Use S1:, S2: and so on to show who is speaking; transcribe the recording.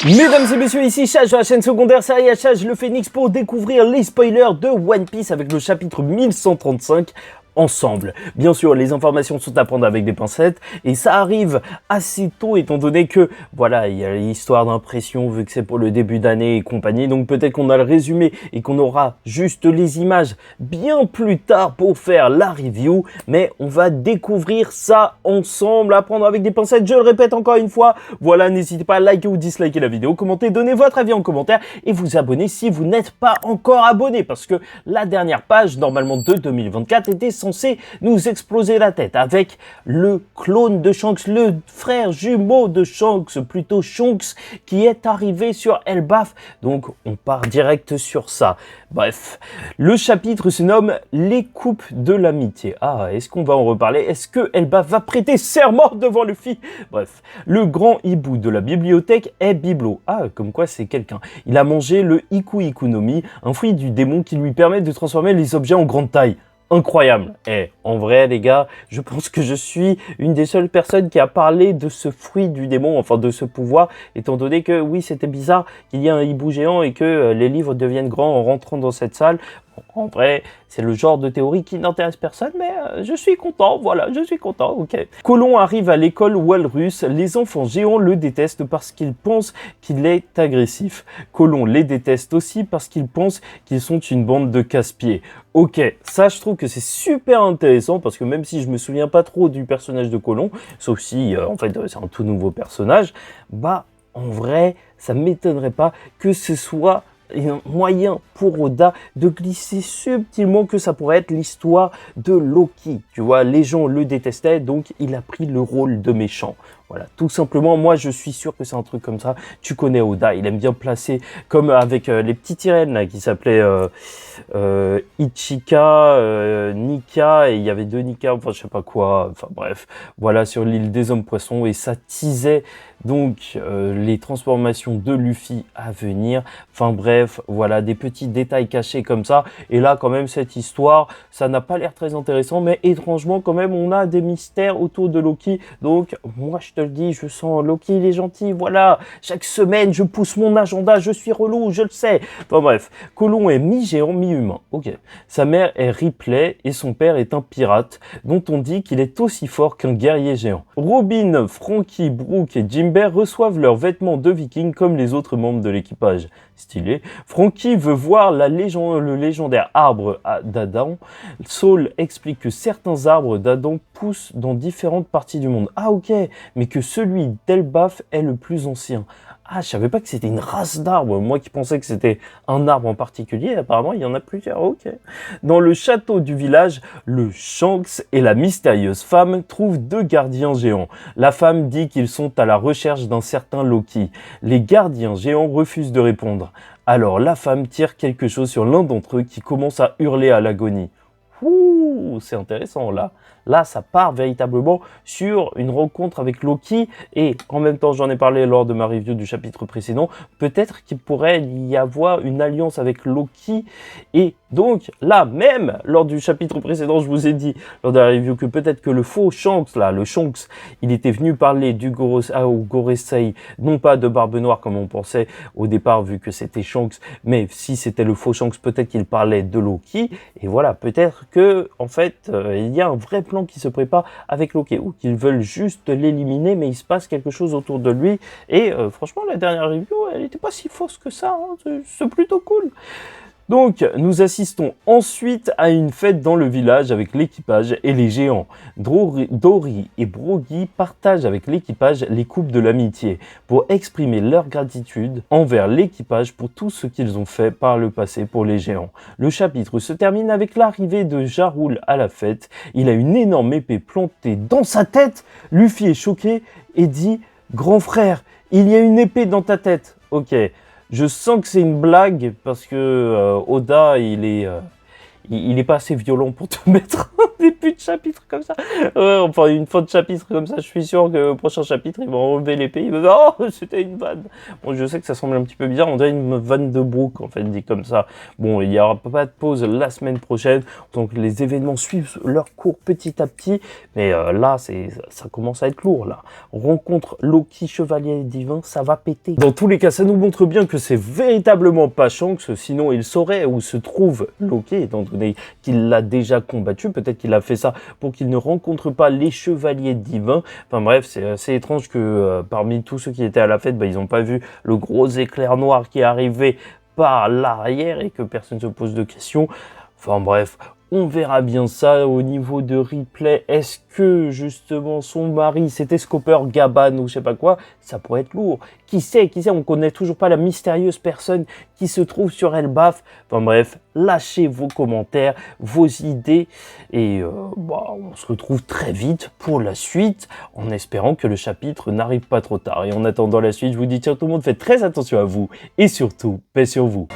S1: Mesdames et messieurs, ici Chage de la chaîne secondaire Série Chage le Phénix pour découvrir les spoilers de One Piece avec le chapitre 1135 ensemble. Bien sûr, les informations sont à prendre avec des pincettes et ça arrive assez tôt étant donné que, voilà, il y a l'histoire d'impression vu que c'est pour le début d'année et compagnie. Donc peut-être qu'on a le résumé et qu'on aura juste les images bien plus tard pour faire la review. Mais on va découvrir ça ensemble, à prendre avec des pincettes. Je le répète encore une fois. Voilà, n'hésitez pas à liker ou disliker la vidéo, commenter, donner votre avis en commentaire et vous abonner si vous n'êtes pas encore abonné. Parce que la dernière page, normalement de 2024, était censée nous exploser la tête avec le clone de Shanks, le frère jumeau de Shanks, plutôt Shonks, qui est arrivé sur Elbaf. Donc on part direct sur ça. Bref, le chapitre se nomme Les coupes de l'amitié. Ah, est-ce qu'on va en reparler? Est-ce que Elbaf va prêter serment devant Luffy? Bref, le grand hibou de la bibliothèque est Biblo. Ah, comme quoi c'est quelqu'un. Il a mangé le Iku Iku no Mi, un fruit du démon qui lui permet de transformer les objets en grande taille. Incroyable. En vrai, les gars, je pense que je suis une des seules personnes qui a parlé de ce fruit du démon, enfin de ce pouvoir, étant donné que, oui, c'était bizarre qu'il y ait un hibou géant et que les livres deviennent grands en rentrant dans cette salle. En vrai, c'est le genre de théorie qui n'intéresse personne, mais je suis content, voilà, je suis content, ok. Colon arrive à l'école Walrus, les enfants géants le détestent parce qu'ils pensent qu'il est agressif. Colon les déteste aussi parce qu'ils pensent qu'ils sont une bande de casse-pieds. Ok, ça je trouve que c'est super intéressant parce que même si je me souviens pas trop du personnage de Colon, sauf si en fait c'est un tout nouveau personnage, bah en vrai, ça m'étonnerait pas que ce soit un moyen pour Oda de glisser subtilement que ça pourrait être l'histoire de Loki. Tu vois, les gens le détestaient, donc il a pris le rôle de méchant. Voilà, tout simplement, moi je suis sûr que c'est un truc comme ça. Tu connais Oda, il aime bien placer, comme avec les petites sirènes là, qui s'appelaient Ichika, Nika, et il y avait deux Nika, enfin je sais pas quoi, enfin bref, voilà, sur l'île des hommes poissons, et ça teasait donc les transformations de Luffy à venir. Enfin bref, voilà, des petits détails cachés comme ça. Et là, quand même, cette histoire, ça n'a pas l'air très intéressant, mais étrangement, quand même, on a des mystères autour de Loki. Donc, moi, je te le dis, je sens Loki, il est gentil, voilà. Chaque semaine, je pousse mon agenda, je suis relou, je le sais. Enfin bref, Colon est mi-géant, mi-humain. Ok. Sa mère est Ripley et son père est un pirate, dont on dit qu'il est aussi fort qu'un guerrier géant. Robin, Franky, Brooke et Jimber reçoivent leurs vêtements de viking comme les autres membres de l'équipage. Stylé. Franky veut voir le légendaire arbre d'Adam. Saul explique que certains arbres d'Adam poussent dans différentes parties du monde. Ah ok, mais que celui d'Elbaf est le plus ancien. Ah, je savais pas que c'était une race d'arbres. Moi qui pensais que c'était un arbre en particulier, apparemment il y en a plusieurs. Ok. Dans le château du village, le Shanks et la mystérieuse femme trouvent deux gardiens géants. La femme dit qu'ils sont à la recherche d'un certain Loki. Les gardiens géants refusent de répondre. Alors la femme tire quelque chose sur l'un d'entre eux qui commence à hurler à l'agonie. Ouh, c'est intéressant là. Là, ça part véritablement sur une rencontre avec Loki et en même temps, j'en ai parlé lors de ma review du chapitre précédent, peut-être qu'il pourrait y avoir une alliance avec Loki et donc là, même lors du chapitre précédent, je vous ai dit lors de la review que peut-être que le faux Shanks, là, le Shanks, il était venu parler du Gorosei, non pas de Barbe Noire comme on pensait au départ vu que c'était Shanks, mais si c'était le faux Shanks, peut-être qu'il parlait de Loki et voilà, peut-être que en fait, il y a un vrai plan qui se prépare avec Loki, ou qu'ils veulent juste l'éliminer, mais il se passe quelque chose autour de lui. Et franchement, la dernière review, elle n'était pas si fausse que ça. Hein. C'est plutôt cool. Donc, nous assistons ensuite à une fête dans le village avec l'équipage et les géants. Dory et Brogy partagent avec l'équipage les coupes de l'amitié pour exprimer leur gratitude envers l'équipage pour tout ce qu'ils ont fait par le passé pour les géants. Le chapitre se termine avec l'arrivée de Jarul à la fête. Il a une énorme épée plantée dans sa tête. Luffy est choqué et dit « Grand frère, il y a une épée dans ta tête. » Ok. Je sens que c'est une blague parce que Oda, il est il est pas assez violent pour te mettre un début de chapitre comme ça. Enfin, une fin de chapitre comme ça, je suis sûr que au prochain chapitre, il va enlever l'épée, il va dire « Oh, c'était une vanne !» Bon, je sais que ça semble un petit peu bizarre, on dirait une vanne de Brooke, en fait, dit comme ça. Bon, il n'y aura pas de pause la semaine prochaine, donc les événements suivent leur cours petit à petit, mais là, ça commence à être lourd, là. Rencontre Loki, chevalier divin, ça va péter. Dans tous les cas, ça nous montre bien que c'est véritablement pas Shanks, sinon il saurait où se trouve Loki, étant donné qu'il l'a déjà combattu. Peut-être qu'il a fait ça pour qu'il ne rencontre pas les chevaliers divins. Enfin bref, c'est assez étrange que parmi tous ceux qui étaient à la fête, ils n'ont pas vu le gros éclair noir qui est arrivé par l'arrière et que personne ne se pose de questions. Enfin bref, on verra bien ça au niveau de Ripley. Est-ce que justement son mari c'était Scooper Gaban ou je sais pas quoi? Ça pourrait être lourd. Qui sait, on connaît toujours pas la mystérieuse personne qui se trouve sur Elbaf. Enfin bref, lâchez vos commentaires, vos idées et on se retrouve très vite pour la suite en espérant que le chapitre n'arrive pas trop tard. Et en attendant la suite, je vous dis tiens tout le monde, faites très attention à vous et surtout, paix sur vous.